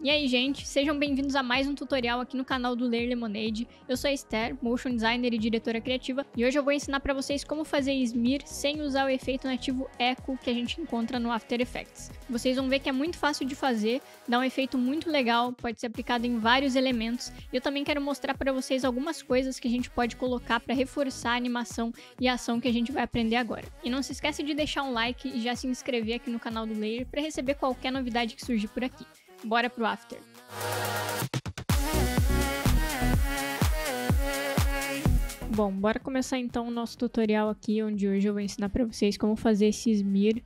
E aí, gente, sejam bem-vindos a mais um tutorial aqui no canal do Ler Lemonade. Eu sou a Esther, motion designer e diretora criativa, e hoje eu vou ensinar pra vocês como fazer smear sem usar o efeito nativo Echo que a gente encontra no After Effects. Vocês vão ver que é muito fácil de fazer, dá um efeito muito legal, pode ser aplicado em vários elementos, e eu também quero mostrar pra vocês algumas coisas que a gente pode colocar pra reforçar a animação e a ação que a gente vai aprender agora. E não se esquece de deixar um like e já se inscrever aqui no canal do Ler pra receber qualquer novidade que surgir por aqui. Bora pro After! Bom, bora começar então o nosso tutorial aqui, onde hoje eu vou ensinar pra vocês como fazer esse smear.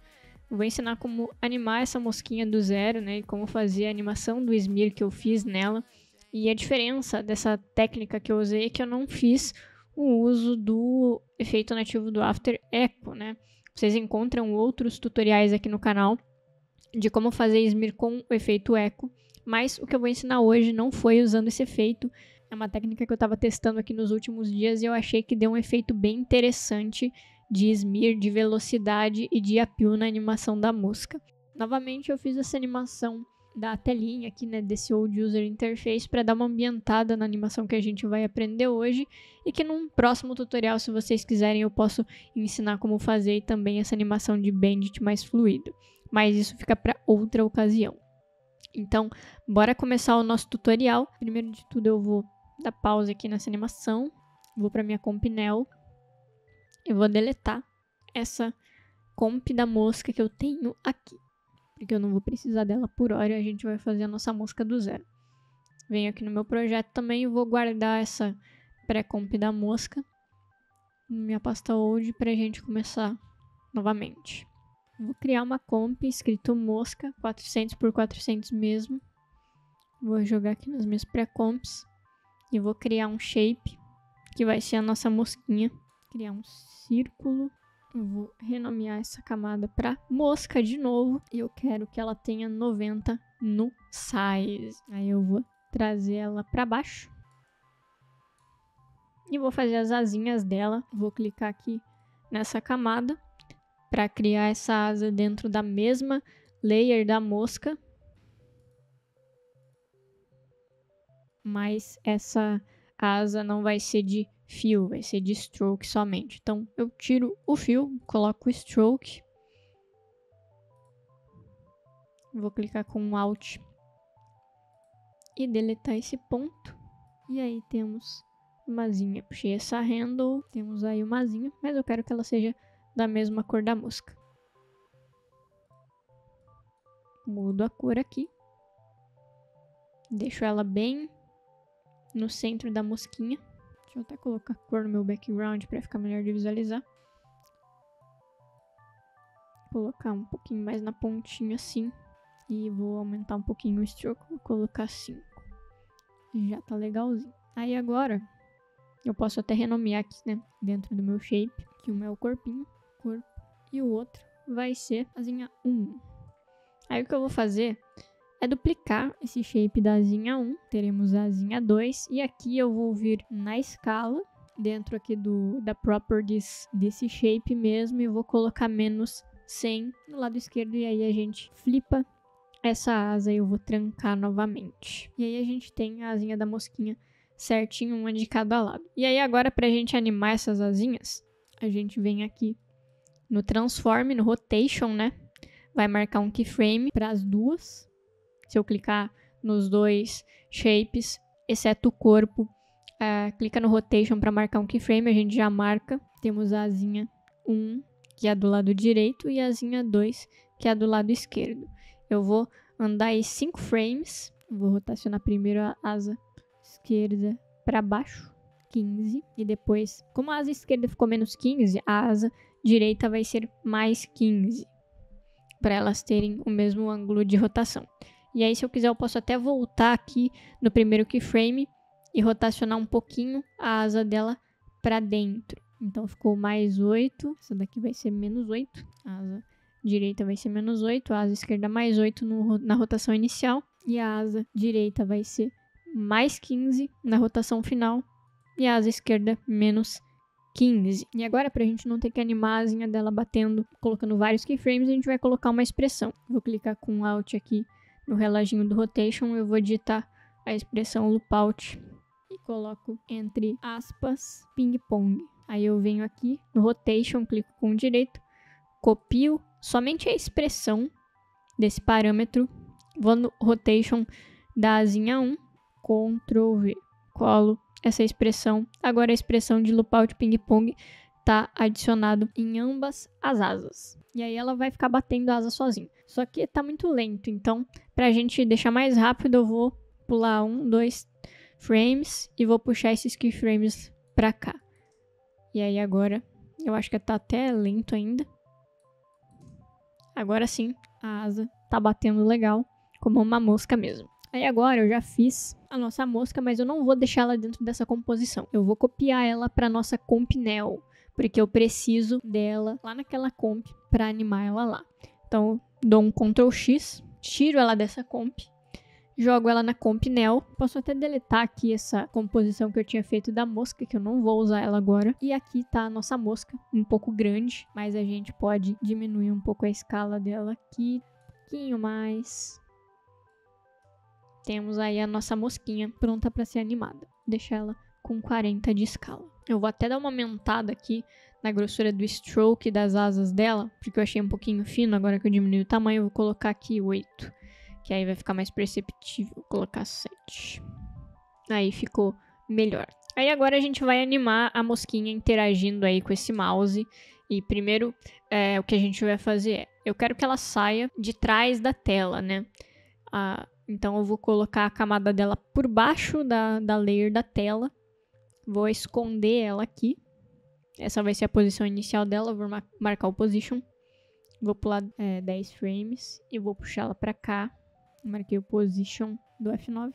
Eu vou ensinar como animar essa mosquinha do zero, né, e como fazer a animação do smear que eu fiz nela. E a diferença dessa técnica que eu usei é que eu não fiz o uso do efeito nativo do After Echo, né. Vocês encontram outros tutoriais aqui no canal de como fazer smear com o efeito Echo, mas o que eu vou ensinar hoje não foi usando esse efeito. É uma técnica que eu estava testando aqui nos últimos dias e eu achei que deu um efeito bem interessante de smear, de velocidade e de appeal na animação da mosca. Novamente eu fiz essa animação da telinha aqui, né, desse Old User Interface para dar uma ambientada na animação que a gente vai aprender hoje e que num próximo tutorial, se vocês quiserem, eu posso ensinar como fazer e também essa animação de Bandit mais fluido. Mas isso fica para outra ocasião. Então, bora começar o nosso tutorial. Primeiro de tudo, eu vou dar pausa aqui nessa animação. Vou para minha comp Nel. Eu vou deletar essa comp da mosca que eu tenho aqui, porque eu não vou precisar dela por hora e a gente vai fazer a nossa mosca do zero. Venho aqui no meu projeto também e vou guardar essa pré-comp da mosca na minha pasta old para a gente começar novamente. Vou criar uma comp escrito mosca, 400 por 400 mesmo. Vou jogar aqui nas minhas pré-comps. E vou criar um shape, que vai ser a nossa mosquinha. Criar um círculo. Eu vou renomear essa camada para mosca de novo. E eu quero que ela tenha 90 no size. Aí eu vou trazer ela para baixo. E vou fazer as asinhas dela. Vou clicar aqui nessa camada para criar essa asa dentro da mesma layer da mosca. Mas essa asa não vai ser de fio, vai ser de stroke somente. Então eu tiro o fio, coloco o stroke. Vou clicar com Alt e deletar esse ponto. E aí temos uma asinha. Puxei essa handle, temos aí uma asinha, mas eu quero que ela seja da mesma cor da mosca. Mudo a cor aqui. Deixo ela bem no centro da mosquinha. Deixa eu até colocar cor no meu background para ficar melhor de visualizar. Colocar um pouquinho mais na pontinha assim. E vou aumentar um pouquinho o stroke. Vou colocar 5. Já tá legalzinho. Aí agora eu posso até renomear aqui, né, dentro do meu shape, que um é o corpinho, corpo, e o outro vai ser a asinha 1. Aí o que eu vou fazer é duplicar esse shape da asinha 1, teremos a asinha 2, e aqui eu vou vir na escala, dentro aqui da properties desse shape mesmo, e vou colocar menos 100 no lado esquerdo, e aí a gente flipa essa asa e eu vou trancar novamente. E aí a gente tem a asinha da mosquinha certinho, uma de cada lado. E aí agora pra gente animar essas asinhas, a gente vem aqui no Transform, no Rotation, né? Vai marcar um keyframe para as duas. Se eu clicar nos dois shapes, exceto o corpo, clica no Rotation para marcar um keyframe, a gente já marca. Temos a asinha 1, que é do lado direito, e a asinha 2, que é do lado esquerdo. Eu vou andar aí 5 frames, vou rotacionar primeiro a asa esquerda para baixo, 15, e depois, como a asa esquerda ficou menos 15, a asa direita vai ser mais 15, para elas terem o mesmo ângulo de rotação. E aí, se eu quiser, eu posso até voltar aqui no primeiro keyframe e rotacionar um pouquinho a asa dela para dentro. Então, ficou mais 8, essa daqui vai ser menos 8, a asa direita vai ser menos 8, a asa esquerda mais 8 na rotação inicial, e a asa direita vai ser mais 15 na rotação final, e a asa esquerda menos 15. E agora, pra gente não ter que animar a asinha dela batendo, colocando vários keyframes, a gente vai colocar uma expressão. Vou clicar com Alt aqui no reloginho do rotation, eu vou digitar a expressão loopout e coloco entre aspas ping-pong. Aí eu venho aqui no rotation, clico com o direito, copio somente a expressão desse parâmetro, vou no rotation da asinha 1, Ctrl V, colo essa expressão. Agora a expressão de loopout ping-pong está adicionado em ambas as asas. E aí ela vai ficar batendo a asa sozinha. Só que tá muito lento, então pra gente deixar mais rápido eu vou pular 1, 2 frames e vou puxar esses keyframes pra cá. E aí agora, eu acho que tá até lento ainda. Agora sim, a asa tá batendo legal, como uma mosca mesmo. Aí agora eu já fiz a nossa mosca, mas eu não vou deixar ela dentro dessa composição. Eu vou copiar ela para nossa compnel, porque eu preciso dela lá naquela comp para animar ela lá. Então, dou um Ctrl X, tiro ela dessa comp, jogo ela na compnel. Posso até deletar aqui essa composição que eu tinha feito da mosca, que eu não vou usar ela agora. E aqui tá a nossa mosca, um pouco grande, mas a gente pode diminuir um pouco a escala dela aqui, um pouquinho mais. Temos aí a nossa mosquinha pronta para ser animada. Deixar ela com 40 de escala. Eu vou até dar uma aumentada aqui na grossura do stroke das asas dela, porque eu achei um pouquinho fino, agora que eu diminui o tamanho, eu vou colocar aqui 8, que aí vai ficar mais perceptível. Vou colocar 7. Aí ficou melhor. Aí agora a gente vai animar a mosquinha interagindo aí com esse mouse. E primeiro, o que a gente vai fazer é, eu quero que ela saia de trás da tela, né? Então eu vou colocar a camada dela por baixo da layer da tela. Vou esconder ela aqui. Essa vai ser a posição inicial dela. Vou marcar o position. Vou pular 10 frames e vou puxar ela para cá. Marquei o position do F9.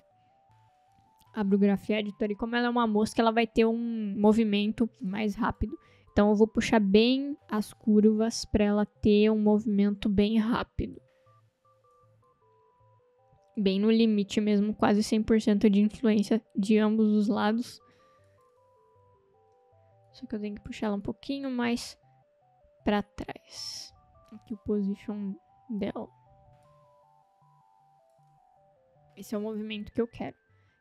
Abro o Graph Editor e como ela é uma mosca, ela vai ter um movimento mais rápido. Então eu vou puxar bem as curvas para ela ter um movimento bem rápido. Bem no limite mesmo, quase 100% de influência de ambos os lados. Só que eu tenho que puxar ela um pouquinho mais para trás. Aqui o position dela. Esse é o movimento que eu quero.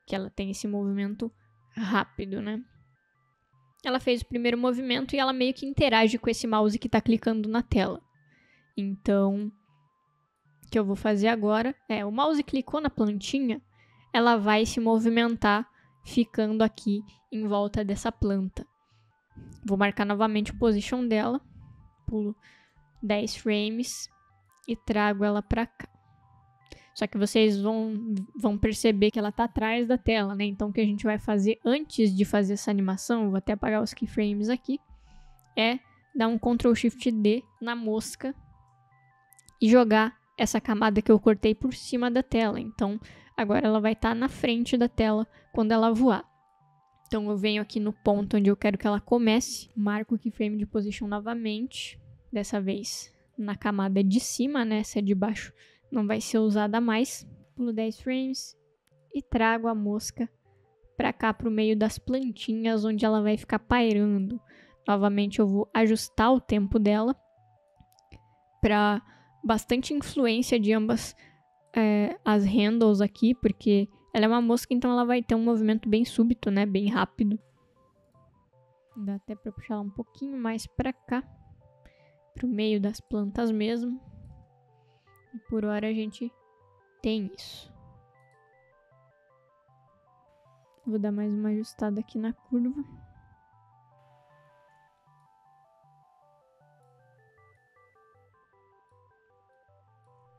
Que ela tenha esse movimento rápido, né? Ela fez o primeiro movimento e ela meio que interage com esse mouse que está clicando na tela. Então, o que eu vou fazer agora é, o mouse clicou na plantinha, ela vai se movimentar ficando aqui em volta dessa planta. Vou marcar novamente o position dela, pulo 10 frames e trago ela para cá. Só que vocês vão perceber que ela tá atrás da tela, né? Então o que a gente vai fazer antes de fazer essa animação, eu vou até apagar os keyframes aqui, é dar um Ctrl Shift D na mosca e jogar essa camada que eu cortei por cima da tela. Então agora ela vai estar na frente da tela quando ela voar. Então eu venho aqui no ponto onde eu quero que ela comece, marco o keyframe de position novamente, dessa vez na camada de cima, né? Essa de baixo não vai ser usada mais. Pulo 10 frames e trago a mosca para cá, para o meio das plantinhas, onde ela vai ficar pairando. Novamente eu vou ajustar o tempo dela para bastante influência de ambas as handles aqui, porque ela é uma mosca, então ela vai ter um movimento bem súbito, né? Bem rápido. Dá até para puxar ela um pouquinho mais para cá, para o meio das plantas mesmo. E por hora a gente tem isso. Vou dar mais uma ajustada aqui na curva.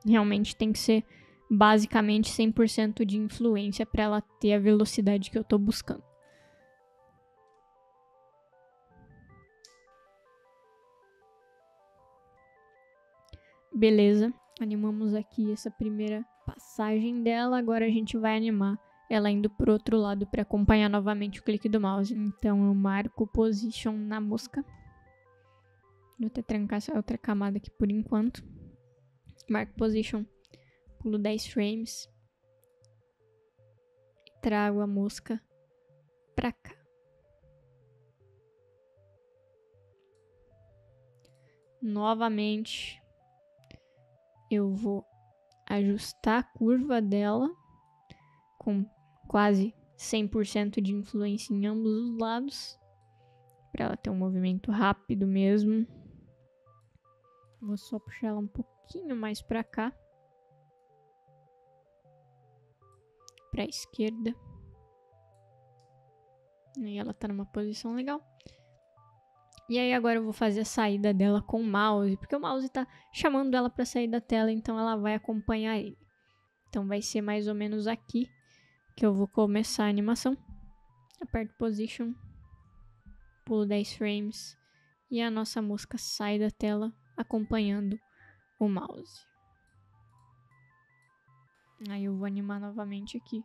Realmente tem que ser basicamente 100% de influência para ela ter a velocidade que eu estou buscando. Beleza, animamos aqui essa primeira passagem dela. Agora a gente vai animar ela indo pro outro lado para acompanhar novamente o clique do mouse. Então eu marco position na mosca. Vou até trancar essa outra camada aqui por enquanto. Marco position, pulo 10 frames. E trago a mosca pra cá. Novamente eu vou ajustar a curva dela com quase 100% de influência em ambos os lados, para ela ter um movimento rápido mesmo. Vou só puxar ela um pouquinho mais para cá, para a esquerda. E ela tá numa posição legal. E aí agora eu vou fazer a saída dela com o mouse, porque o mouse tá chamando ela para sair da tela, então ela vai acompanhar ele. Então vai ser mais ou menos aqui que eu vou começar a animação. Aperto Position, pulo 10 frames e a nossa mosca sai da tela acompanhando o mouse. Aí eu vou animar novamente aqui,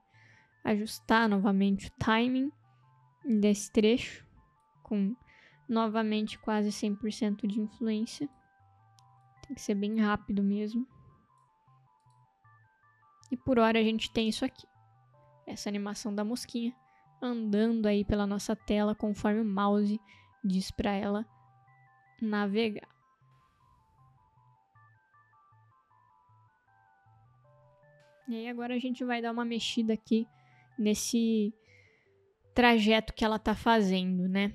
ajustar novamente o timing desse trecho com novamente quase 100% de influência. Tem que ser bem rápido mesmo. E por hora a gente tem isso aqui. Essa animação da mosquinha andando aí pela nossa tela conforme o mouse diz para ela navegar. E aí agora a gente vai dar uma mexida aqui nesse trajeto que ela tá fazendo, né?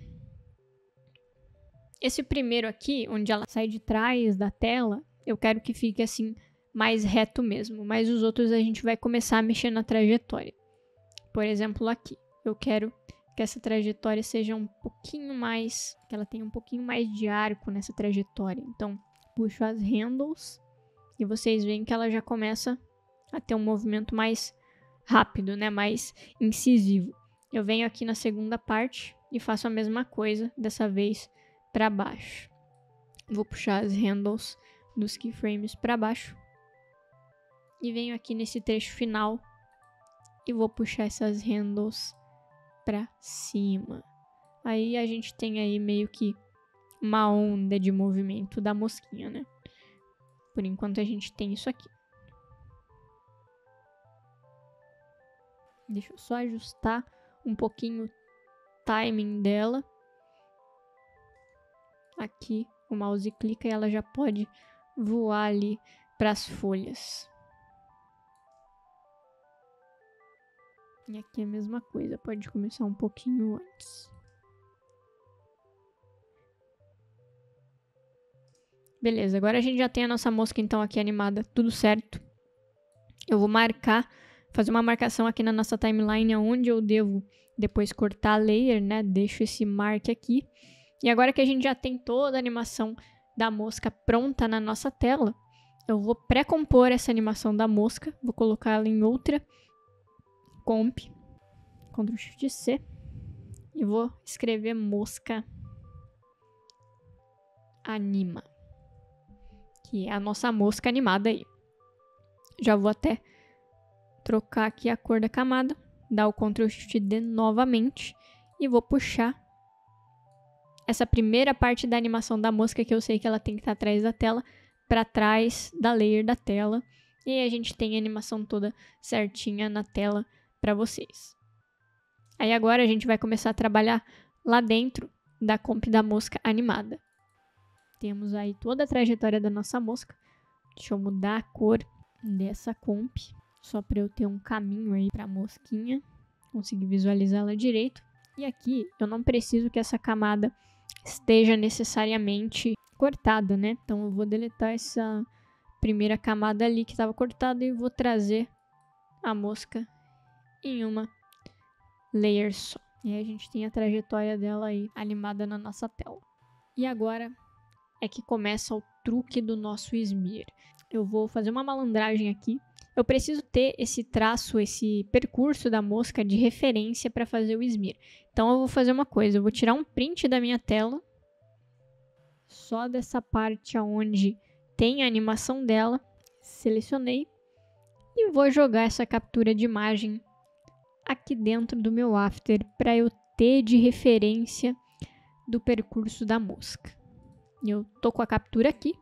Esse primeiro aqui, onde ela sai de trás da tela, eu quero que fique assim mais reto mesmo, mas os outros a gente vai começar a mexer na trajetória. Por exemplo, aqui, eu quero que essa trajetória seja um pouquinho mais, que ela tenha um pouquinho mais de arco nessa trajetória. Então, puxo as handles e vocês veem que ela já começa a ter um movimento mais rápido, né? Mais incisivo. Eu venho aqui na segunda parte e faço a mesma coisa, dessa vez para baixo. Vou puxar as handles dos keyframes para baixo e venho aqui nesse trecho final e vou puxar essas handles para cima. Aí a gente tem aí meio que uma onda de movimento da mosquinha, né? Por enquanto a gente tem isso aqui. Deixa eu só ajustar um pouquinho o timing dela. Aqui o mouse clica e ela já pode voar ali para as folhas. E aqui é a mesma coisa, pode começar um pouquinho antes. Beleza, agora a gente já tem a nossa mosca então aqui animada, tudo certo. Eu vou fazer uma marcação aqui na nossa timeline onde eu devo depois cortar a layer, né? Deixo esse mark aqui. E agora que a gente já tem toda a animação da mosca pronta na nossa tela, eu vou pré-compor essa animação da mosca. Vou colocar ela em outra comp, Ctrl Shift C, e vou escrever mosca anima, que é a nossa mosca animada aí. Já vou até trocar aqui a cor da camada, dar o Ctrl Shift D novamente e vou puxar essa primeira parte da animação da mosca, que eu sei que ela tem que estar atrás da tela, para trás da layer da tela. E aí a gente tem a animação toda certinha na tela para vocês. Aí agora a gente vai começar a trabalhar lá dentro da comp da mosca animada. Temos aí toda a trajetória da nossa mosca. Deixa eu mudar a cor dessa comp, só para eu ter um caminho aí para a mosquinha, conseguir visualizá-la direito. E aqui eu não preciso que essa camada esteja necessariamente cortada, né? Então eu vou deletar essa primeira camada ali que estava cortada e vou trazer a mosca em uma layer só. E aí a gente tem a trajetória dela aí animada na nossa tela. E agora é que começa o truque do nosso smear. Eu vou fazer uma malandragem aqui. Eu preciso ter esse traço, esse percurso da mosca de referência para fazer o smear. Então eu vou fazer uma coisa, eu vou tirar um print da minha tela, só dessa parte onde tem a animação dela, selecionei e vou jogar essa captura de imagem aqui dentro do meu After para eu ter de referência do percurso da mosca. Eu tô com a captura aqui.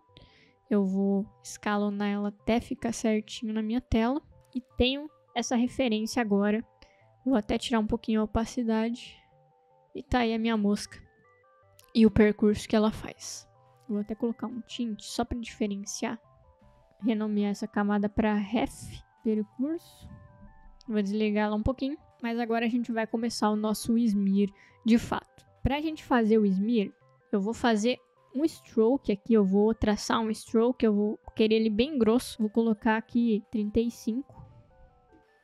Eu vou escalonar ela até ficar certinho na minha tela. E tenho essa referência agora. Vou até tirar um pouquinho a opacidade. E tá aí a minha mosca. E o percurso que ela faz. Vou até colocar um tint só para diferenciar. renomear essa camada para Ref Percurso. Vou desligar ela um pouquinho. Mas agora a gente vai começar o nosso smear de fato. Para a gente fazer o smear, eu vou fazer um stroke aqui. Eu vou traçar um stroke. Eu vou querer ele bem grosso. Vou colocar aqui 35.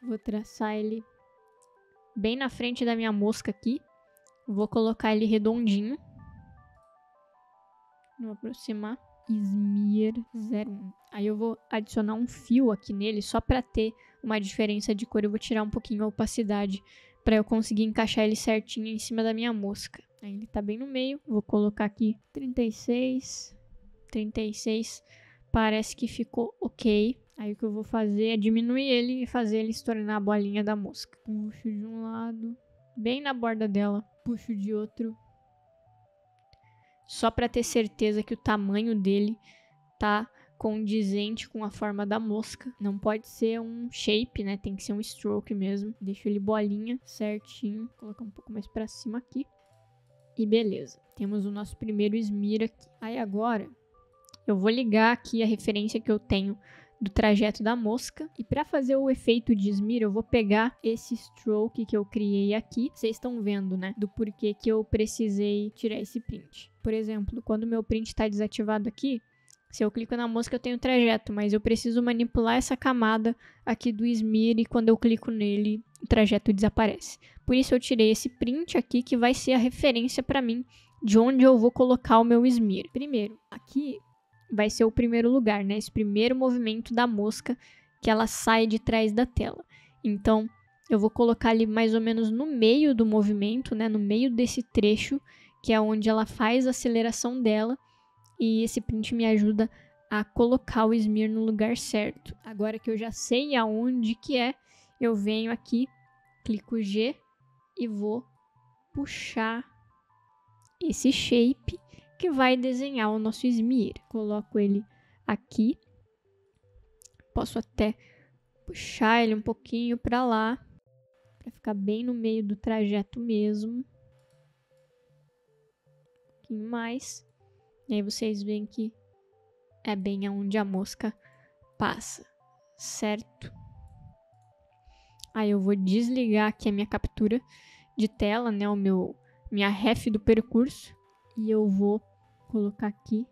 Vou traçar ele bem na frente da minha mosca aqui. Vou colocar ele redondinho. Vou aproximar. Smear 01. Aí eu vou adicionar um fio aqui nele só para ter uma diferença de cor. Eu vou tirar um pouquinho a opacidade para eu conseguir encaixar ele certinho em cima da minha mosca. Aí ele tá bem no meio. Vou colocar aqui 36. 36. Parece que ficou ok. Aí o que eu vou fazer é diminuir ele e fazer ele se tornar a bolinha da mosca. Puxo de um lado, bem na borda dela. Puxo de outro. Só para ter certeza que o tamanho dele tá condizente com a forma da mosca. Não pode ser um shape, né? Tem que ser um stroke mesmo. Deixo ele bolinha, certinho. Vou colocar um pouco mais para cima aqui. E beleza. Temos o nosso primeiro smear aqui. Aí agora, eu vou ligar aqui a referência que eu tenho do trajeto da mosca. E para fazer o efeito de smear, eu vou pegar esse stroke que eu criei aqui. Vocês estão vendo, né? Do porquê que eu precisei tirar esse print. Por exemplo, quando o meu print está desativado aqui, se eu clico na mosca eu tenho o trajeto, mas eu preciso manipular essa camada aqui do smear e quando eu clico nele, o trajeto desaparece. Por isso eu tirei esse print aqui que vai ser a referência para mim de onde eu vou colocar o meu smear. Primeiro, aqui vai ser o primeiro lugar, né? Esse primeiro movimento da mosca que ela sai de trás da tela. Então, eu vou colocar ali mais ou menos no meio do movimento, né? No meio desse trecho, que é onde ela faz a aceleração dela. E esse print me ajuda a colocar o smear no lugar certo. Agora que eu já sei aonde que é, eu venho aqui, clico G e vou puxar esse shape que vai desenhar o nosso smear. Coloco ele aqui. Posso até puxar ele um pouquinho para lá, para ficar bem no meio do trajeto mesmo. Um pouquinho mais. E aí vocês veem que é bem aonde a mosca passa, certo? Aí eu vou desligar aqui a minha captura de tela, né, minha ref do percurso, e eu vou colocar aqui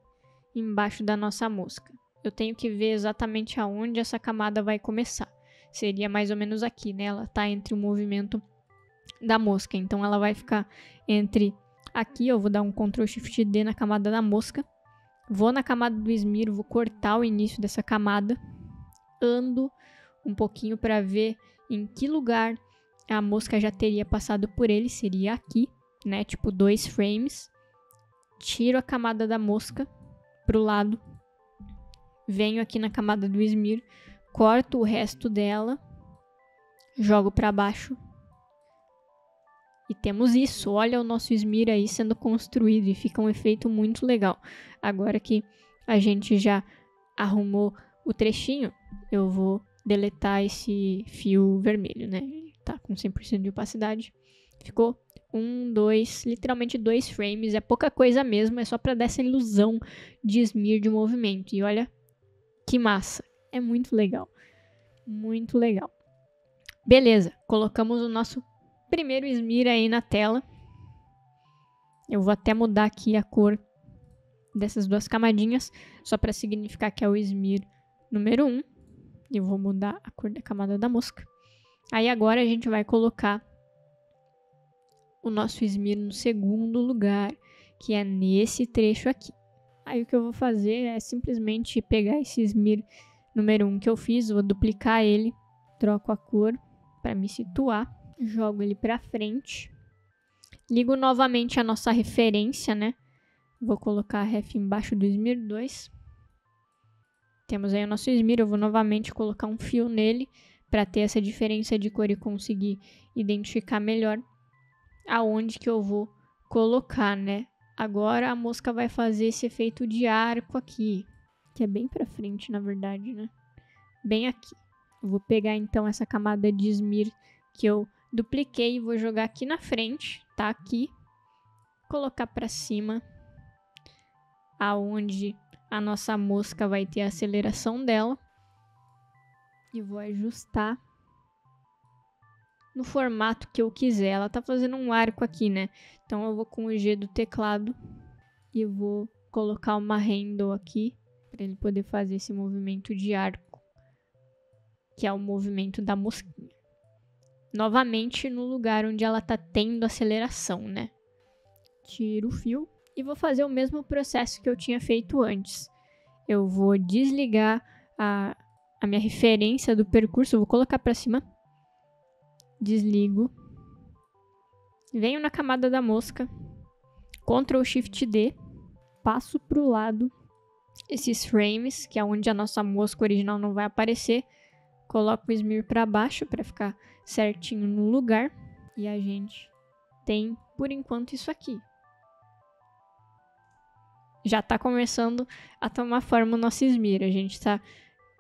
embaixo da nossa mosca. Eu tenho que ver exatamente aonde essa camada vai começar. Seria mais ou menos aqui, né? Ela tá entre o movimento da mosca, então ela vai ficar entre aqui. Eu vou dar um Ctrl Shift D na camada da mosca. Vou na camada do smear, vou cortar o início dessa camada. Ando um pouquinho para ver em que lugar a mosca já teria passado por ele. Seria aqui, né? Tipo 2 frames. Tiro a camada da mosca pro lado. Venho aqui na camada do smear. Corto o resto dela. Jogo para baixo. E temos isso. Olha o nosso smear aí sendo construído. E fica um efeito muito legal. Agora que a gente já arrumou o trechinho, eu vou deletar esse fio vermelho, né? Ele tá com 100% de opacidade. Ficou 1, 2, literalmente 2 frames. É pouca coisa mesmo. É só para dar essa ilusão de smear de movimento. E olha que massa. É muito legal. Muito legal. Beleza. Colocamos o nosso primeiro smear aí na tela. Eu vou até mudar aqui a cor dessas duas camadinhas, só para significar que é o smear número 1. Eu vou mudar a cor da camada da mosca. Aí agora a gente vai colocar o nosso smear no segundo lugar, que é nesse trecho aqui. Aí o que eu vou fazer é simplesmente pegar esse smear número 1 que eu fiz, vou duplicar ele, troco a cor para me situar, jogo ele para frente, ligo novamente a nossa referência, né? Vou colocar a ref embaixo do smear 2. Temos aí o nosso smear, eu vou novamente colocar um fio nele para ter essa diferença de cor e conseguir identificar melhor aonde que eu vou colocar, né? Agora a mosca vai fazer esse efeito de arco aqui, que é bem para frente, na verdade, né? Bem aqui. Eu vou pegar então essa camada de smear que eu dupliquei e vou jogar aqui na frente, tá? Aqui. Colocar para cima, aonde a nossa mosca vai ter a aceleração dela. E vou ajustar no formato que eu quiser. Ela tá fazendo um arco aqui, né? Então eu vou com o G do teclado e vou colocar uma handle aqui para ele poder fazer esse movimento de arco, que é o movimento da mosquinha. Novamente no lugar onde ela tá tendo aceleração, né? Tiro o fio e vou fazer o mesmo processo que eu tinha feito antes. Eu vou desligar a minha referência do percurso, eu vou colocar para cima. Desligo. Venho na camada da mosca. Ctrl Shift D. Passo para o lado esses frames, que é onde a nossa mosca original não vai aparecer. Coloco o smear para baixo para ficar certinho no lugar. E a gente tem, por enquanto, isso aqui. Já está começando a tomar forma o nosso smear. A gente está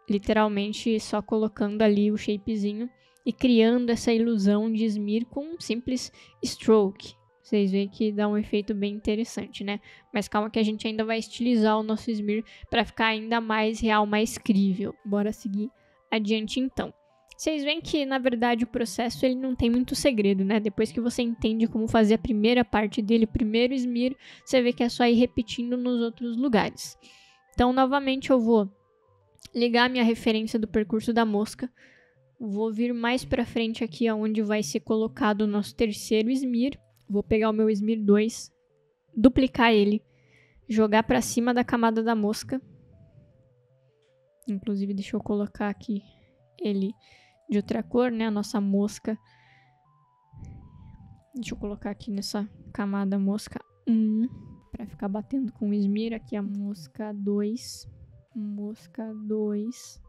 literalmente só colocando ali o shapezinho e criando essa ilusão de smear com um simples stroke. Vocês veem que dá um efeito bem interessante, né? Mas calma que a gente ainda vai estilizar o nosso smear para ficar ainda mais real, mais crível. Bora seguir adiante então. Vocês veem que, na verdade, o processo ele não tem muito segredo, né? Depois que você entende como fazer a primeira parte dele, o primeiro smear, você vê que é só ir repetindo nos outros lugares. Então, novamente, eu vou ligar a minha referência do percurso da mosca. Vou vir mais para frente aqui, onde vai ser colocado o nosso terceiro smear. Vou pegar o meu smear 2, duplicar ele, jogar para cima da camada da mosca. Inclusive, deixa eu colocar aqui ele de outra cor, né? A nossa mosca. Deixa eu colocar aqui nessa camada mosca 1, para ficar batendo com o smear. Aqui a mosca 2. Mosca 2,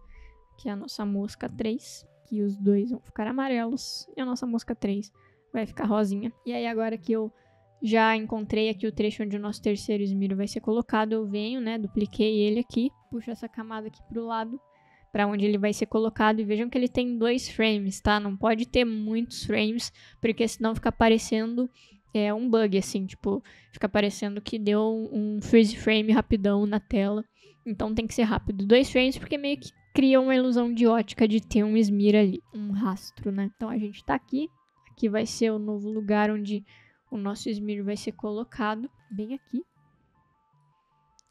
que é a nossa mosca 3, que os dois vão ficar amarelos, e a nossa mosca 3 vai ficar rosinha. E aí agora que eu já encontrei aqui o trecho onde o nosso terceiro smear vai ser colocado, eu venho, né, dupliquei ele aqui, puxo essa camada aqui pro lado, para onde ele vai ser colocado, e vejam que ele tem 2 frames, tá? Não pode ter muitos frames, porque senão fica parecendo um bug, assim, tipo, fica parecendo que deu um freeze frame rapidão na tela. Então tem que ser rápido. 2 frames, porque meio que cria uma ilusão de ótica de ter um smear ali, um rastro, né? Então a gente tá aqui. Aqui vai ser o novo lugar onde o nosso smear vai ser colocado. Bem aqui.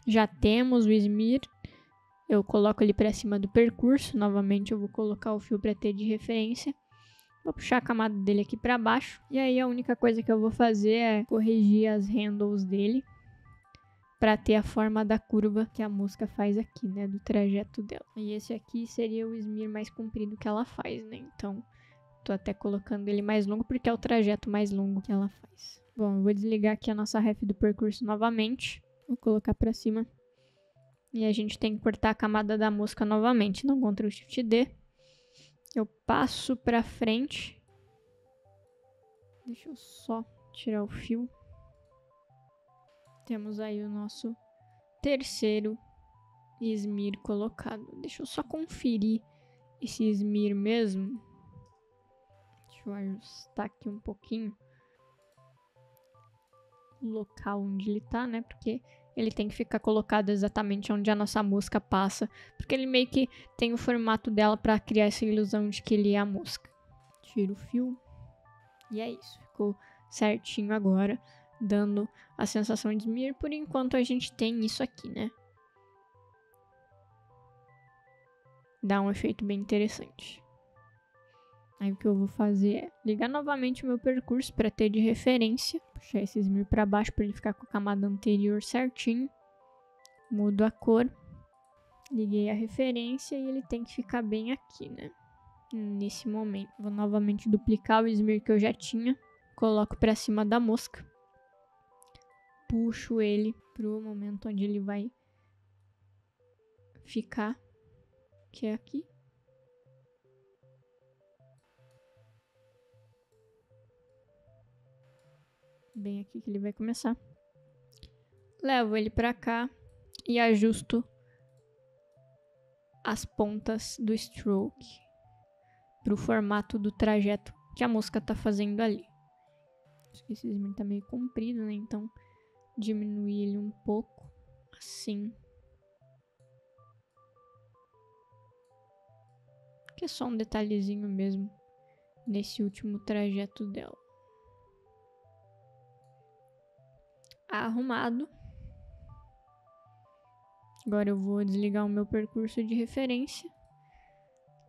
Já temos o smear. Eu coloco ele para cima do percurso. Novamente eu vou colocar o fio para ter de referência. Vou puxar a camada dele aqui para baixo. E aí a única coisa que eu vou fazer é corrigir as handles dele, para ter a forma da curva que a mosca faz aqui, né, do trajeto dela. E esse aqui seria o smear mais comprido que ela faz, né, então tô até colocando ele mais longo porque é o trajeto mais longo que ela faz. Bom, eu vou desligar aqui a nossa ref do percurso novamente, vou colocar para cima, e a gente tem que cortar a camada da mosca novamente, não Ctrl Shift D. Eu passo para frente, deixa eu só tirar o fio. Temos aí o nosso terceiro smear colocado. Deixa eu só conferir esse smear mesmo. Deixa eu ajustar aqui um pouquinho o local onde ele tá, né? Porque ele tem que ficar colocado exatamente onde a nossa mosca passa. Porque ele meio que tem o formato dela para criar essa ilusão de que ele é a mosca. Tiro o fio. E é isso. Ficou certinho agora, dando a sensação de smear. Por enquanto a gente tem isso aqui, né? Dá um efeito bem interessante. Aí o que eu vou fazer é ligar novamente o meu percurso para ter de referência. Puxar esse smear para baixo para ele ficar com a camada anterior certinho. Mudo a cor. Liguei a referência e ele tem que ficar bem aqui, né? Nesse momento. Vou novamente duplicar o smear que eu já tinha. Coloco para cima da mosca. Puxo ele pro momento onde ele vai ficar, que é aqui. Bem aqui que ele vai começar. Levo ele pra cá e ajusto as pontas do stroke pro formato do trajeto que a mosca tá fazendo ali. Esse smear tá meio comprido, né? Então diminuir ele um pouco, assim. que é só um detalhezinho mesmo nesse último trajeto dela. Arrumado. Agora eu vou desligar o meu percurso de referência.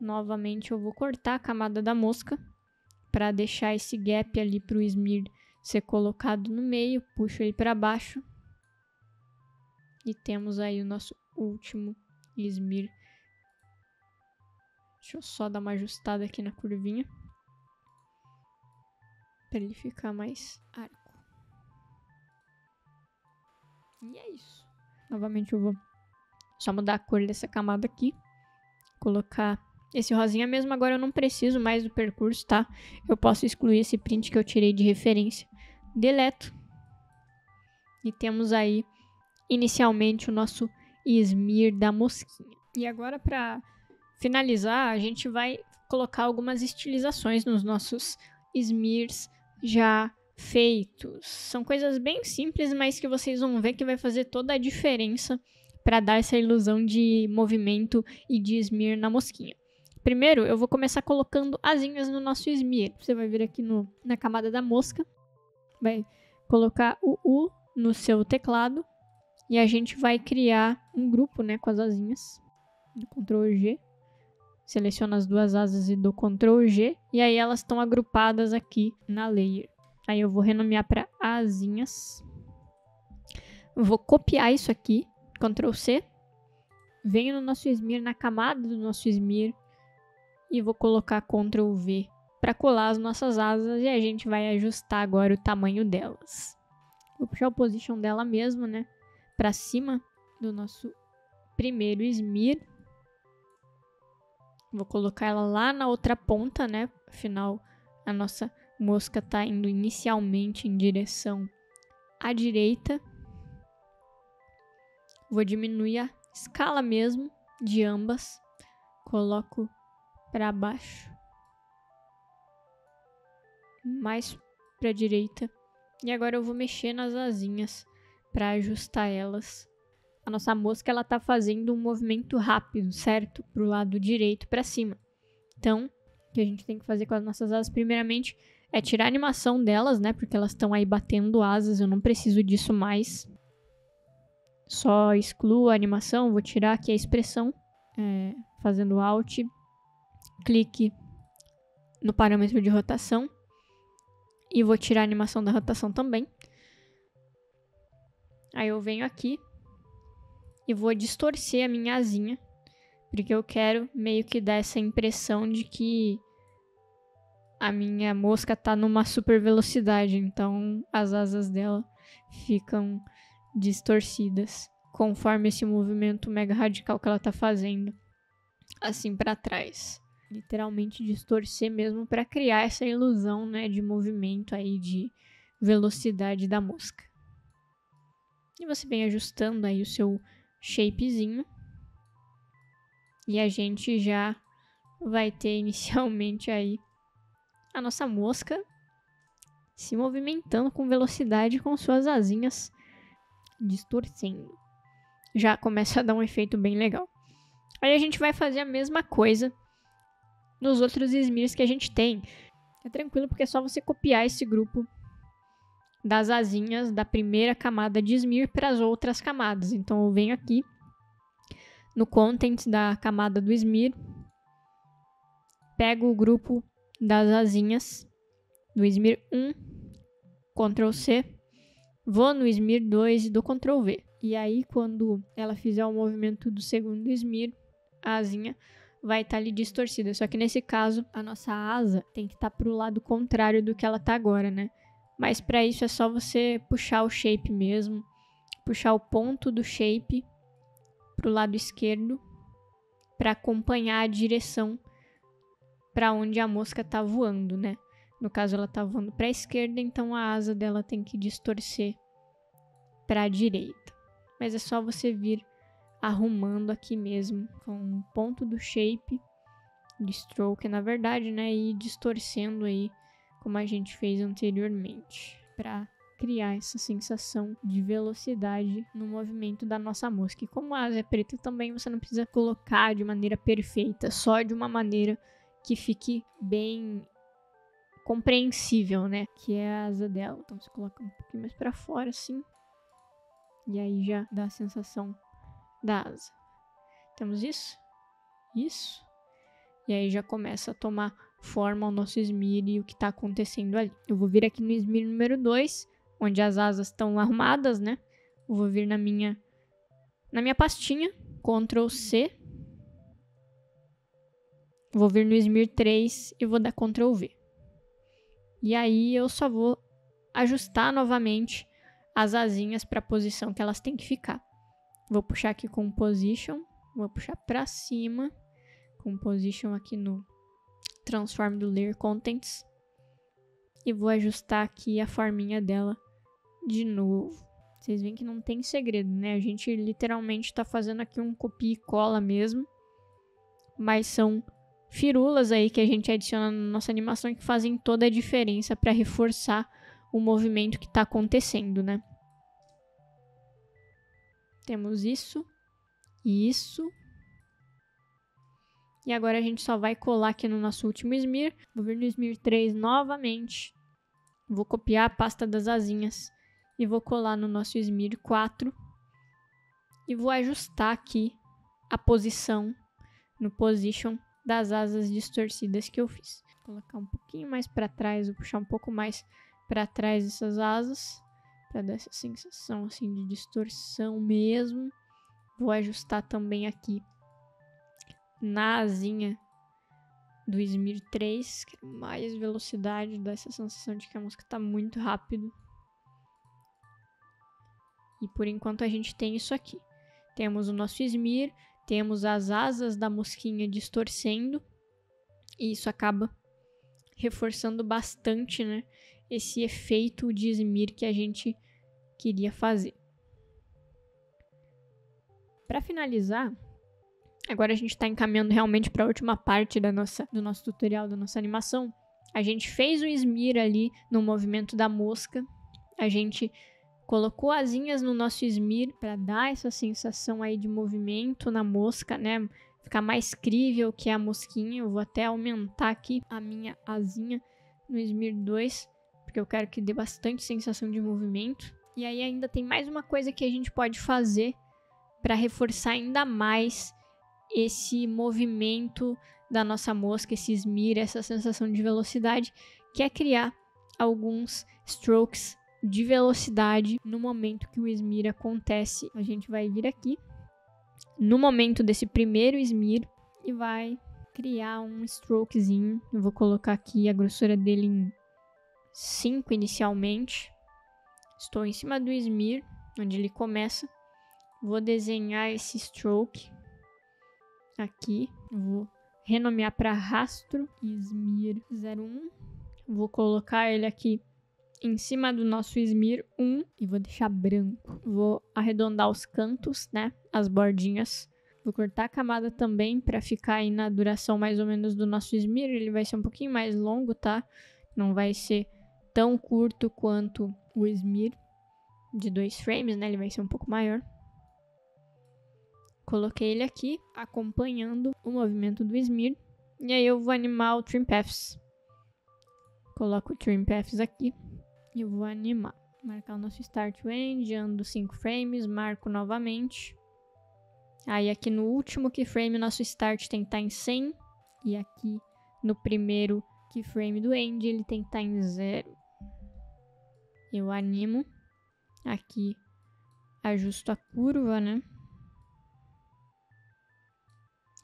Novamente eu vou cortar a camada da mosca para deixar esse gap ali para o Smear ser colocado no meio. Puxo ele para baixo. E temos aí o nosso último Smear. Deixa eu só dar uma ajustada aqui na curvinha. Para ele ficar mais arco. E é isso. Novamente eu vou só mudar a cor dessa camada aqui. Colocar esse rosinha mesmo. Agora eu não preciso mais do percurso, tá? Eu posso excluir esse print que eu tirei de referência. Deleto. E temos aí, inicialmente, o nosso Smear da mosquinha. E agora, para finalizar, a gente vai colocar algumas estilizações nos nossos Smears já feitos. São coisas bem simples, mas que vocês vão ver que vai fazer toda a diferença para dar essa ilusão de movimento e de Smear na mosquinha. Primeiro, eu vou começar colocando asinhas no nosso Smear. Você vai vir aqui na camada da mosca, vai colocar o U no seu teclado e a gente vai criar um grupo, né, com as asinhas. Do Ctrl G. Seleciono as duas asas e dou Ctrl G. E aí elas estão agrupadas aqui na layer. Aí eu vou renomear para asinhas. Vou copiar isso aqui. Ctrl C. Venho no nosso Smear, na camada do nosso Smear. E vou colocar Ctrl V para colar as nossas asas. E a gente vai ajustar agora o tamanho delas. Vou puxar o position dela mesmo, né? Para cima do nosso primeiro Smear. Vou colocar ela lá na outra ponta, né? Afinal, a nossa mosca está indo inicialmente em direção à direita. Vou diminuir a escala mesmo de ambas. Coloco para baixo. Mais para a direita. E agora eu vou mexer nas asinhas para ajustar elas. A nossa mosca ela tá fazendo um movimento rápido, certo? Para o lado direito para cima. Então, o que a gente tem que fazer com as nossas asas, primeiramente, é tirar a animação delas, né? Porque elas estão aí batendo asas, eu não preciso disso mais. Só excluo a animação, vou tirar aqui a expressão, fazendo Alt, clique no parâmetro de rotação. E vou tirar a animação da rotação também. Aí eu venho aqui. E vou distorcer a minha asinha, porque eu quero meio que dar essa impressão de que a minha mosca tá numa super velocidade, então as asas dela ficam distorcidas, conforme esse movimento mega radical que ela tá fazendo, assim para trás. Literalmente distorcer mesmo para criar essa ilusão, né, de movimento aí, de velocidade da mosca. E você vem ajustando aí o seu shapezinho. E a gente já vai ter inicialmente aí a nossa mosca se movimentando com velocidade com suas asinhas distorcendo. Já começa a dar um efeito bem legal. Aí a gente vai fazer a mesma coisa nos outros Smears que a gente tem. É tranquilo porque é só você copiar esse grupo das asinhas da primeira camada de Smear para as outras camadas. Então eu venho aqui no Contents da camada do Smear, pego o grupo das asinhas do Smear 1, Ctrl C, vou no Smear 2 e dou Ctrl V. E aí quando ela fizer o movimento do segundo Smear, a asinha vai estar ali distorcida. Só que nesse caso, a nossa asa tem que estar para o lado contrário do que ela está agora, né? Mas para isso é só você puxar o shape mesmo, puxar o ponto do shape para o lado esquerdo para acompanhar a direção para onde a mosca está voando, né? No caso, ela está voando para a esquerda, então a asa dela tem que distorcer para a direita. Mas é só você vir arrumando aqui mesmo com o ponto do shape de stroke, na verdade, né? E distorcendo aí como a gente fez anteriormente, para criar essa sensação de velocidade no movimento da nossa mosca. E como a asa é preta também, você não precisa colocar de maneira perfeita, só de uma maneira que fique bem compreensível, né? Que é a asa dela. Então você coloca um pouquinho mais pra fora, assim. E aí já dá a sensação da asa. Temos isso. Isso. E aí já começa a tomar forma o nosso Smear e o que tá acontecendo ali. Eu vou vir aqui no Smear número 2, onde as asas estão arrumadas, né? Eu vou vir na minha pastinha, Ctrl C. Vou vir no Smear 3 e vou dar Ctrl V. E aí eu só vou ajustar novamente as asinhas para a posição que elas têm que ficar. Vou puxar aqui com Position, vou puxar para cima, com Position aqui no Transform do Layer Contents. E vou ajustar aqui a forminha dela de novo. Vocês veem que não tem segredo, né? A gente literalmente está fazendo aqui um copia e cola mesmo. Mas são firulas aí que a gente adiciona na nossa animação que fazem toda a diferença para reforçar o movimento que está acontecendo, né? Temos isso e isso. E agora a gente só vai colar aqui no nosso último Smear. Vou vir no Smear 3 novamente. Vou copiar a pasta das asinhas e vou colar no nosso Smear 4. E vou ajustar aqui a posição no Position das asas distorcidas que eu fiz. Vou colocar um pouquinho mais para trás, vou puxar um pouco mais para trás essas asas, para dar essa sensação assim de distorção mesmo. Vou ajustar também aqui na asinha do Smear 3, que é mais velocidade, dá essa sensação de que a música está muito rápido. E por enquanto a gente tem isso aqui. Temos o nosso Smear, temos as asas da mosquinha distorcendo, e isso acaba reforçando bastante, né, esse efeito de Smear que a gente queria fazer. Para finalizar, agora a gente está encaminhando realmente para a última parte do nosso tutorial, da nossa animação. A gente fez o Smear ali no movimento da mosca, a gente colocou asinhas no nosso Smear para dar essa sensação aí de movimento na mosca, né? Ficar mais crível que a mosquinha. Eu vou até aumentar aqui a minha asinha no Smear 2, porque eu quero que dê bastante sensação de movimento. E aí ainda tem mais uma coisa que a gente pode fazer para reforçar ainda mais esse movimento da nossa mosca, esse Smear, essa sensação de velocidade, que é criar alguns strokes de velocidade no momento que o Smear acontece. A gente vai vir aqui no momento desse primeiro Smear e vai criar um strokezinho. Eu vou colocar aqui a grossura dele em 5 inicialmente. Estou em cima do Smear, onde ele começa. Vou desenhar esse stroke aqui. Vou renomear para rastro Smear 01. Vou colocar ele aqui em cima do nosso Smear 1 e vou deixar branco. Vou arredondar os cantos, né, as bordinhas. Vou cortar a camada também para ficar aí na duração mais ou menos do nosso Smear. Ele vai ser um pouquinho mais longo, tá? Não vai ser tão curto quanto o Smear de 2 frames, né? Ele vai ser um pouco maior. Coloquei ele aqui, acompanhando o movimento do Smear. E aí eu vou animar o Trim Paths. Coloco o Trim Paths aqui. E vou animar. Marcar o nosso Start to End, ando 5 frames, marco novamente. Aí aqui no último keyframe, nosso Start tem que estar em 100. E aqui no primeiro keyframe do End, ele tem que estar em 0. Eu animo. Aqui ajusto a curva, né?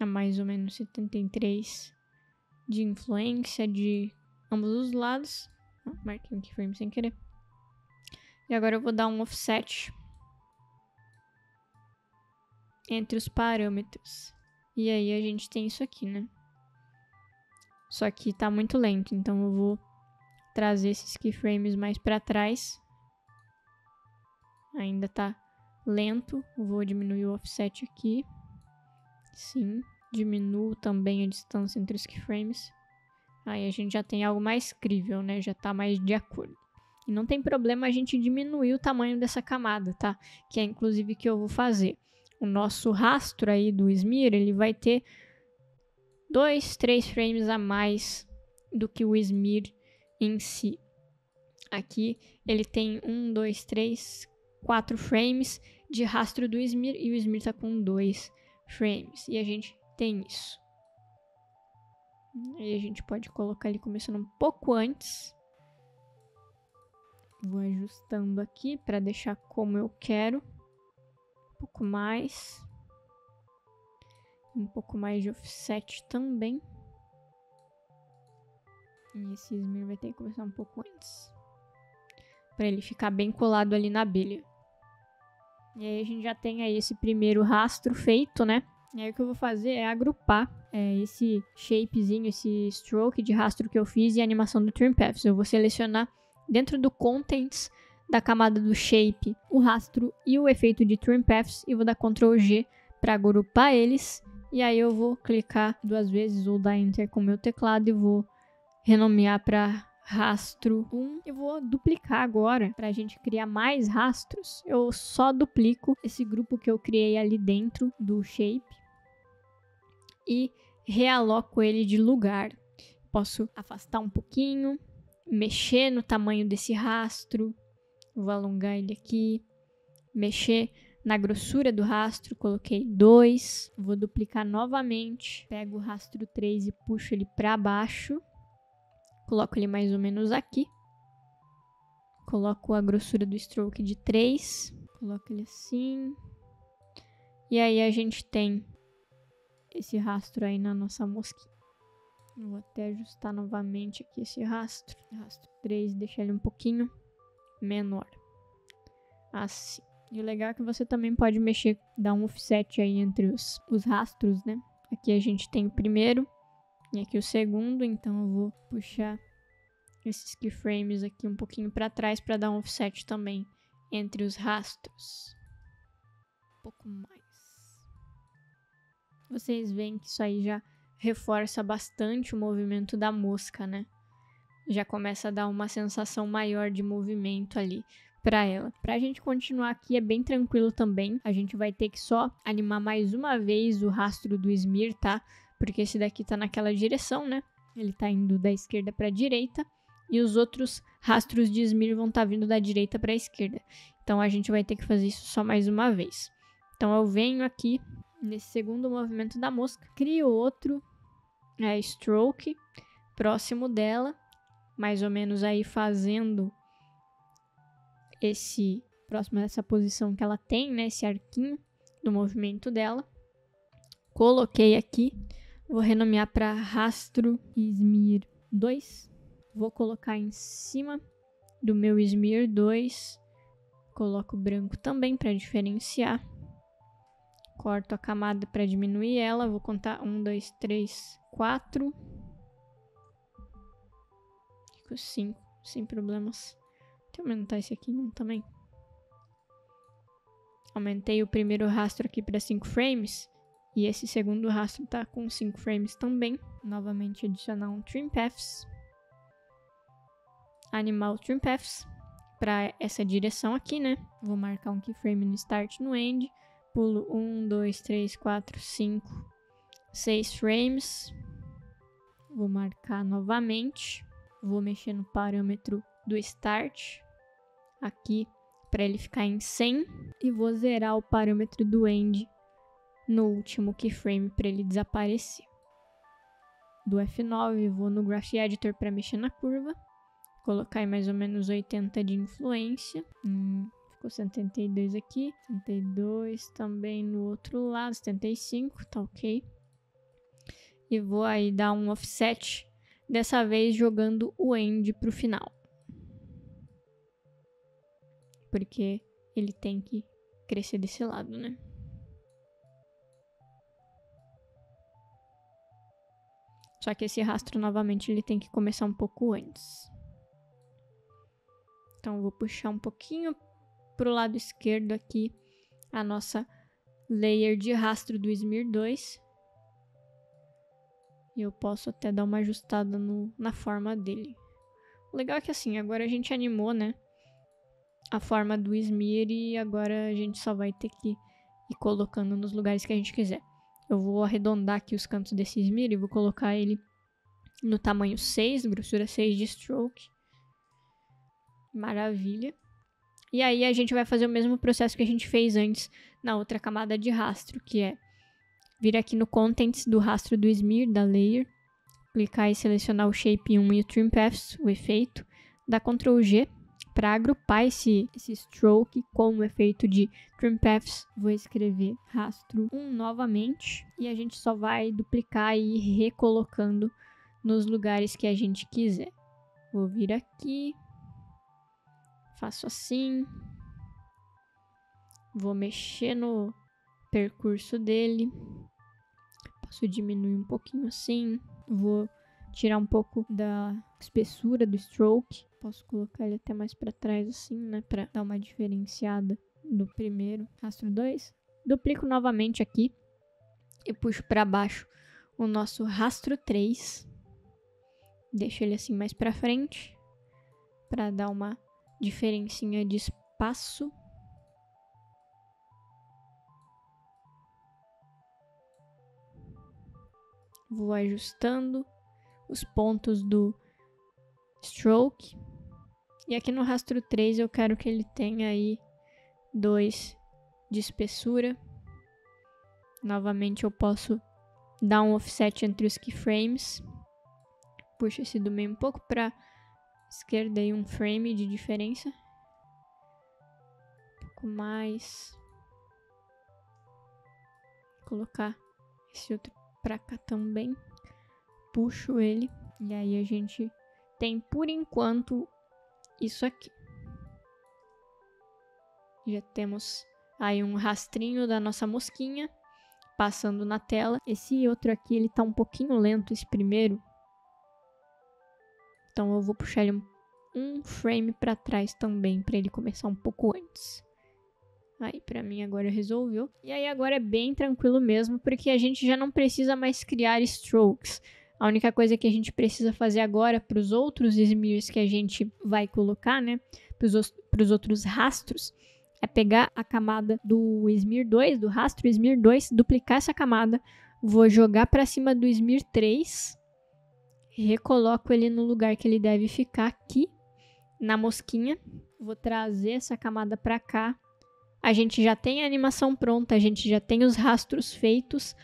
A mais ou menos 73 de influência de ambos os lados. Marquei um keyframe sem querer. E agora eu vou dar um offset entre os parâmetros. E aí a gente tem isso aqui, né? Só que tá muito lento, então eu vou trazer esses keyframes mais para trás. Ainda tá lento. Vou diminuir o offset aqui. Sim, diminuo também a distância entre os keyframes. Aí a gente já tem algo mais crível, né? Já tá mais de acordo. E não tem problema a gente diminuir o tamanho dessa camada, tá? Que é inclusive o que eu vou fazer. O nosso rastro aí do smear, ele vai ter 2, 3 frames a mais do que o smear em si. Aqui ele tem 1, 2, 3, 4 frames de rastro do smear e o smear está com 2 frames. E a gente tem isso. Aí a gente pode colocar ele começando um pouco antes. Vou ajustando aqui para deixar como eu quero. Um pouco mais. Um pouco mais de offset também. E esse smear vai ter que começar um pouco antes. Para ele ficar bem colado ali na abelha. E aí a gente já tem aí esse primeiro rastro feito, né? E aí o que eu vou fazer é agrupar esse shapezinho, esse stroke de rastro que eu fiz e a animação do Trim Paths. Eu vou selecionar dentro do Contents da camada do shape o rastro e o efeito de Trim Paths e vou dar Ctrl G para agrupar eles. E aí eu vou clicar 2 vezes ou dar Enter com o meu teclado e vou renomear para rastro 1. Eu vou duplicar agora para a gente criar mais rastros. Eu só duplico esse grupo que eu criei ali dentro do shape e realoco ele de lugar. Posso afastar um pouquinho, mexer no tamanho desse rastro, vou alongar ele aqui, mexer na grossura do rastro, coloquei 2, vou duplicar novamente, pego o rastro 3 e puxo ele para baixo, coloco ele mais ou menos aqui, coloco a grossura do stroke de 3, coloco ele assim, e aí a gente tem esse rastro aí na nossa mosquinha. Vou até ajustar novamente aqui esse rastro. Rastro 3, deixar ele um pouquinho menor. Assim. E o legal é que você também pode mexer, dar um offset aí entre os rastros, né? Aqui a gente tem o primeiro e aqui o segundo, então eu vou puxar esses keyframes aqui um pouquinho para trás para dar um offset também entre os rastros. Um pouco mais. Vocês veem que isso aí já reforça bastante o movimento da mosca, né? Já começa a dar uma sensação maior de movimento ali para ela. Pra gente continuar aqui é bem tranquilo também. A gente vai ter que só animar mais uma vez o rastro do smear, tá? Porque esse daqui tá naquela direção, né? Ele tá indo da esquerda para a direita e os outros rastros de smear vão estar vindo da direita para a esquerda. Então a gente vai ter que fazer isso só mais uma vez. Então eu venho aqui nesse segundo movimento da mosca, crio outro stroke próximo dela, mais ou menos aí fazendo esse próximo dessa posição que ela tem, né, esse arquinho do movimento dela. Coloquei aqui, vou renomear para rastro smear 2. Vou colocar em cima do meu smear 2, coloco branco também para diferenciar. Corto a camada para diminuir ela. Vou contar 1, 2, 3, 4. Fico 5, sem problemas. Deixa eu aumentar esse aqui também. Aumentei o primeiro rastro aqui para 5 frames. E esse segundo rastro tá com 5 frames também. Novamente adicionar um Trim Paths. Animar o Trim Paths para essa direção aqui, né? Vou marcar um keyframe no Start e no End. Pulo 1, 2, 3, 4, 5, 6 frames. Vou marcar novamente. Vou mexer no parâmetro do Start aqui para ele ficar em 100. E vou zerar o parâmetro do End no último keyframe para ele desaparecer. Do F9 vou no Graph Editor para mexer na curva. Colocar aí mais ou menos 80 de influência. Ficou 72 aqui, 72 também no outro lado, 75, tá ok. E vou aí dar um offset, dessa vez jogando o end pro final. Porque ele tem que crescer desse lado, né? Só que esse rastro, novamente, ele tem que começar um pouco antes. Então, eu vou puxar um pouquinho pro lado esquerdo aqui a nossa layer de rastro do smear 2. E eu posso até dar uma ajustada na forma dele. O legal é que assim, agora a gente animou, né, a forma do Smear e agora a gente só vai ter que ir colocando nos lugares que a gente quiser. Eu vou arredondar aqui os cantos desse Smear e vou colocar ele no tamanho 6, grossura 6 de stroke. Maravilha. E aí a gente vai fazer o mesmo processo que a gente fez antes na outra camada de rastro, que é vir aqui no Contents do rastro do Smear, da Layer, clicar e selecionar o Shape 1 e o Trim Paths, o efeito, dar Ctrl G para agrupar esse stroke com o efeito de Trim Paths. Vou escrever rastro 1 novamente e a gente só vai duplicar e ir recolocando nos lugares que a gente quiser. Vou vir aqui, faço assim, vou mexer no percurso dele, posso diminuir um pouquinho assim, vou tirar um pouco da espessura do stroke, posso colocar ele até mais para trás assim, né, para dar uma diferenciada do primeiro. Rastro 2, duplico novamente aqui e puxo para baixo o nosso rastro 3, deixo ele assim mais para frente para dar uma diferencinha de espaço. Vou ajustando os pontos do stroke. E aqui no rastro 3 eu quero que ele tenha aí 2 de espessura. Novamente eu posso dar um offset entre os keyframes. Puxo esse do meio um pouco para esquerda e um frame de diferença. Um pouco mais. Vou colocar esse outro pra cá também. Puxo ele. E aí a gente tem, por enquanto, isso aqui. Já temos aí um rastrinho da nossa mosquinha passando na tela. Esse outro aqui, ele tá um pouquinho lento, esse primeiro. Então eu vou puxar ele um frame para trás também, para ele começar um pouco antes. Aí para mim agora resolveu. E aí agora é bem tranquilo mesmo, porque a gente já não precisa mais criar strokes. A única coisa que a gente precisa fazer agora para os outros smears que a gente vai colocar, né, para os outros rastros, é pegar a camada do Smear 2, do rastro Smear 2, duplicar essa camada, vou jogar para cima do Smear 3, recoloco ele no lugar que ele deve ficar aqui, na mosquinha, vou trazer essa camada para cá. A gente já tem a animação pronta, a gente já tem os rastros feitos.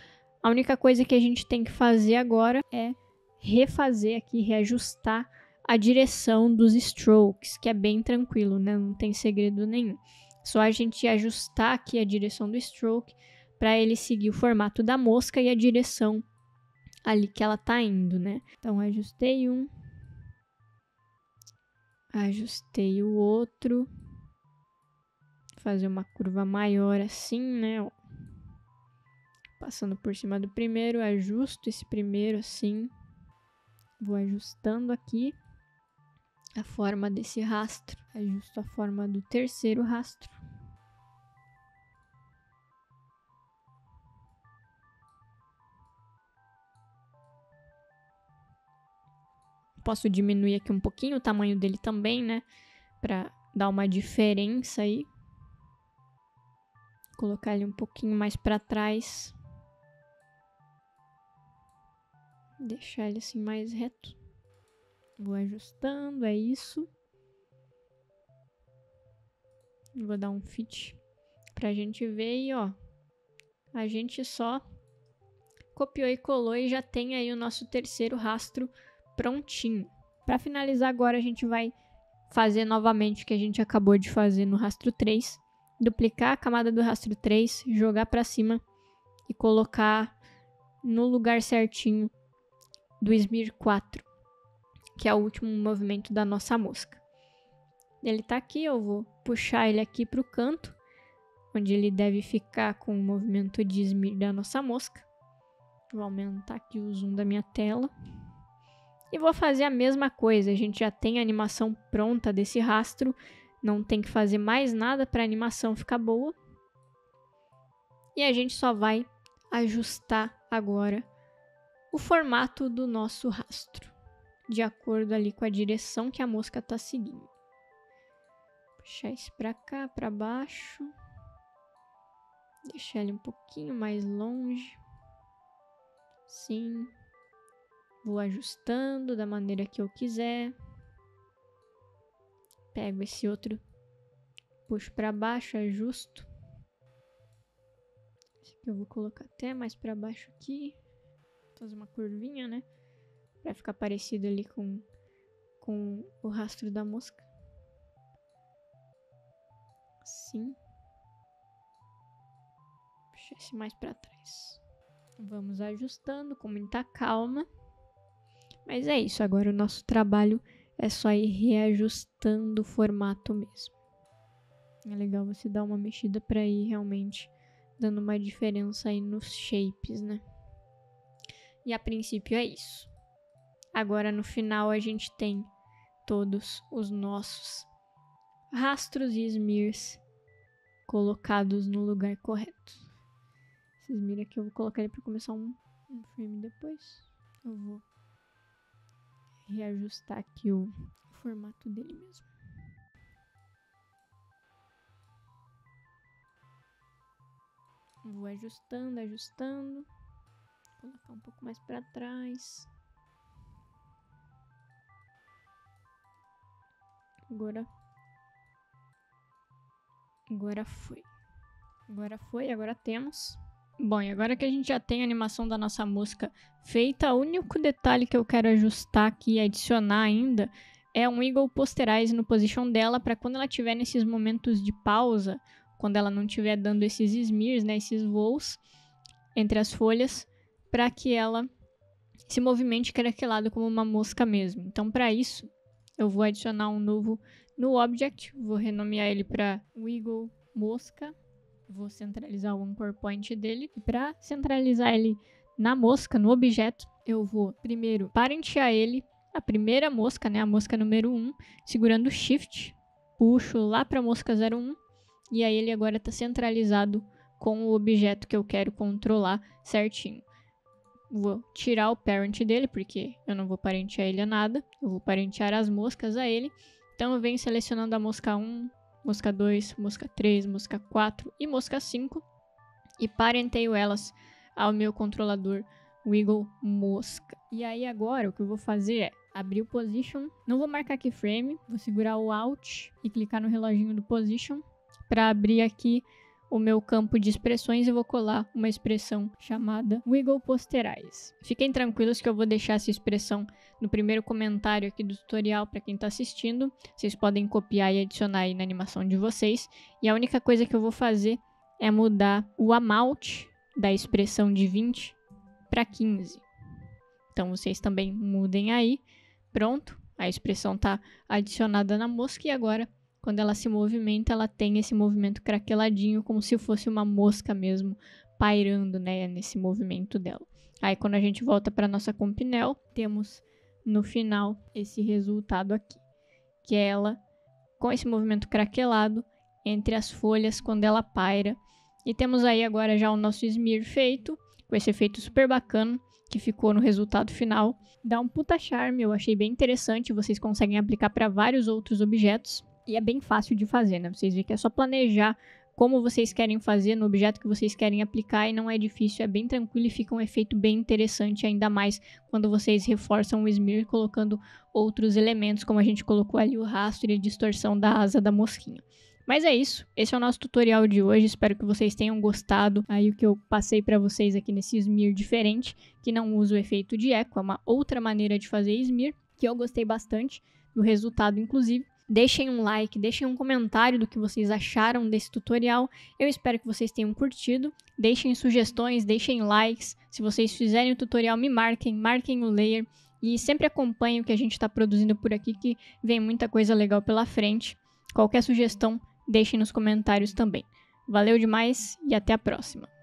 A única coisa que a gente tem que fazer agora é refazer aqui, reajustar a direção dos strokes, que é bem tranquilo, né? Não tem segredo nenhum. Só a gente ajustar aqui a direção do stroke para ele seguir o formato da mosca e a direção ali que ela tá indo, né? Então, ajustei um, ajustei o outro, fazer uma curva maior assim, né? Ó. Passando por cima do primeiro, ajusto esse primeiro assim, vou ajustando aqui a forma desse rastro, ajusto a forma do terceiro rastro. Posso diminuir aqui um pouquinho o tamanho dele também, né? Pra dar uma diferença aí. Colocar ele um pouquinho mais pra trás. Deixar ele assim mais reto. Vou ajustando, é isso. Vou dar um fit pra gente ver e ó. A gente só copiou e colou e já tem aí o nosso terceiro rastro prontinho. Para finalizar agora a gente vai fazer novamente o que a gente acabou de fazer no rastro 3. Duplicar a camada do rastro 3, jogar para cima e colocar no lugar certinho do Smear 4, que é o último movimento da nossa mosca. Ele tá aqui, eu vou puxar ele aqui para o canto, onde ele deve ficar com o movimento de Smear da nossa mosca. Vou aumentar aqui o zoom da minha tela. E vou fazer a mesma coisa, a gente já tem a animação pronta desse rastro, não tem que fazer mais nada para a animação ficar boa. E a gente só vai ajustar agora o formato do nosso rastro. de acordo ali com a direção que a mosca tá seguindo. Puxar esse pra cá, pra baixo. Deixar ele um pouquinho mais longe. Sim. Vou ajustando da maneira que eu quiser. Pego esse outro, puxo pra baixo, ajusto. Esse aqui eu vou colocar até mais pra baixo aqui. Fazer uma curvinha, né? Pra ficar parecido ali com o rastro da mosca. Assim. Puxar esse mais pra trás. Vamos ajustando com muita calma. Mas é isso, agora o nosso trabalho é só ir reajustando o formato mesmo. É legal você dar uma mexida para ir realmente dando uma diferença aí nos shapes, né? E a princípio é isso. Agora no final a gente tem todos os nossos rastros e smears colocados no lugar correto. Esse smear aqui eu vou colocar ele para começar um frame depois. Eu vou reajustar aqui o formato dele mesmo. Vou ajustando. Colocar um pouco mais para trás. Agora foi. Agora temos. Bom, e agora que a gente já tem a animação da nossa mosca feita, o único detalhe que eu quero ajustar aqui e adicionar ainda é um Wiggle Posterize no position dela, para quando ela estiver nesses momentos de pausa, quando ela não estiver dando esses smears, né, esses voos entre as folhas, para que ela se movimente craquelado como uma mosca mesmo. Então, para isso, eu vou adicionar um novo no Object, vou renomear ele para Wiggle Mosca. Vou centralizar o anchor point dele. E para centralizar ele na mosca, no objeto, eu vou primeiro parentear ele, a primeira mosca, né, a mosca número 1, segurando o Shift, puxo lá para a mosca 01, e aí ele agora está centralizado com o objeto que eu quero controlar certinho. Vou tirar o parent dele, porque eu não vou parentear ele a nada, eu vou parentear as moscas a ele. Então eu venho selecionando a mosca 1, mosca 2, mosca 3, mosca 4 e mosca 5 e parenteio elas ao meu controlador Wiggle Mosca. E aí agora o que eu vou fazer é abrir o Position, não vou marcar keyframe, vou segurar o Alt e clicar no reloginho do Position para abrir aqui o meu campo de expressões e vou colar uma expressão chamada Wiggle Posterize. Fiquem tranquilos que eu vou deixar essa expressão no primeiro comentário aqui do tutorial para quem está assistindo. Vocês podem copiar e adicionar aí na animação de vocês. E a única coisa que eu vou fazer é mudar o amount da expressão de 20 para 15. Então vocês também mudem aí. Pronto, a expressão está adicionada na mosca e agora, quando ela se movimenta, ela tem esse movimento craqueladinho, como se fosse uma mosca mesmo, pairando, né, nesse movimento dela. Aí, quando a gente volta para nossa Compinel, temos no final esse resultado aqui, que é ela com esse movimento craquelado entre as folhas quando ela paira. E temos aí agora já o nosso smear feito, com esse efeito super bacana, que ficou no resultado final. Dá um puta charme, eu achei bem interessante, vocês conseguem aplicar para vários outros objetos. E é bem fácil de fazer, né? Vocês veem que é só planejar como vocês querem fazer no objeto que vocês querem aplicar e não é difícil, é bem tranquilo e fica um efeito bem interessante, ainda mais quando vocês reforçam o smear colocando outros elementos, como a gente colocou ali o rastro e a distorção da asa da mosquinha. Mas é isso, esse é o nosso tutorial de hoje, espero que vocês tenham gostado aí o que eu passei para vocês aqui nesse smear diferente, que não usa o efeito de eco, é uma outra maneira de fazer smear, que eu gostei bastante do resultado, inclusive. Deixem um like, deixem um comentário do que vocês acharam desse tutorial. Eu espero que vocês tenham curtido. Deixem sugestões, deixem likes. Se vocês fizerem o tutorial, me marquem o layer. E sempre acompanhem o que a gente está produzindo por aqui, que vem muita coisa legal pela frente. Qualquer sugestão, deixem nos comentários também. Valeu demais e até a próxima!